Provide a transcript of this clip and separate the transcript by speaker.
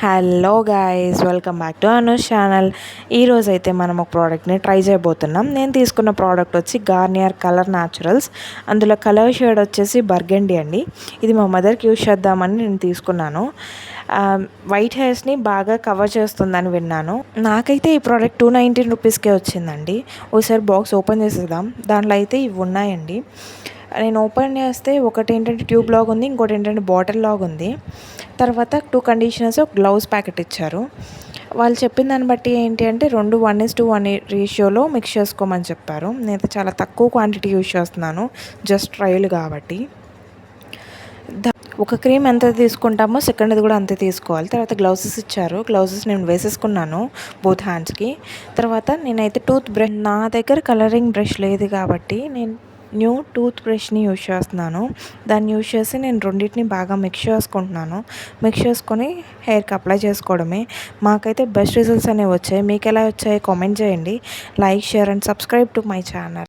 Speaker 1: Hello guys, welcome back to Anush channel. ఈరోజైతే మనం ఒక ప్రోడక్ట్ని ట్రై చేయబోతున్నాం. నేను తీసుకున్న ప్రోడక్ట్ వచ్చి గార్నియర్ కలర్ న్యాచురల్స్. అందులో కలర్ షేడ్ వచ్చేసి బర్గండి అండి. ఇది మా మదర్కి యూజ్ చేద్దామని నేను తీసుకున్నాను. వైట్ హెయిర్స్ని బాగా కవర్ చేస్తుందని విన్నాను. నాకైతే ఈ ప్రోడక్ట్ 219 రూపీస్కే వచ్చిందండి. ఒకసారి బాక్స్ ఓపెన్ చేసేద్దాం. దాంట్లో అయితే ఇవి ఉన్నాయండి. నేను ఓపెన్ చేస్తే ఒకటి ఏంటంటే ట్యూబ్ లాగా ఉంది, ఇంకోటి ఏంటంటే బాటిల్ లాగా ఉంది. తర్వాత 2 కండిషనర్స్, ఒక గ్లౌజ్ ప్యాకెట్ ఇచ్చారు. వాళ్ళు చెప్పిన దాన్ని బట్టి ఏంటి అంటే 2 1:1 రేషియోలో మిక్స్ చేసుకోమని చెప్పారు. నేనైతే చాలా తక్కువ క్వాంటిటీ యూజ్ చేస్తున్నాను, జస్ట్ ట్రయల్ కాబట్టి. ఒక క్రీమ్ ఎంత తీసుకుంటామో సెకండ్ది కూడా అంతే తీసుకోవాలి. తర్వాత గ్లౌజెస్ ఇచ్చారు. గ్లౌజెస్ నేను వేసేసుకున్నాను బోత్ హ్యాండ్స్కి. తర్వాత నేనైతే టూత్ బ్రష్, నా దగ్గర కలరింగ్ బ్రష్ లేదు కాబట్టి నేను న్యూ టూత్ బ్రష్ని యూజ్ చేస్తున్నాను. దాన్ని యూజ్ చేసి నేను రెండింటిని బాగా మిక్స్ చేసుకుంటున్నాను. మిక్స్ చేసుకొని హెయిర్కి అప్లై చేసుకోవడమే. మాకైతే బెస్ట్ రిజల్ట్స్ అనేవి వచ్చాయి. మీకు ఎలా వచ్చాయి కామెంట్ చేయండి. Like, share and subscribe to my channel.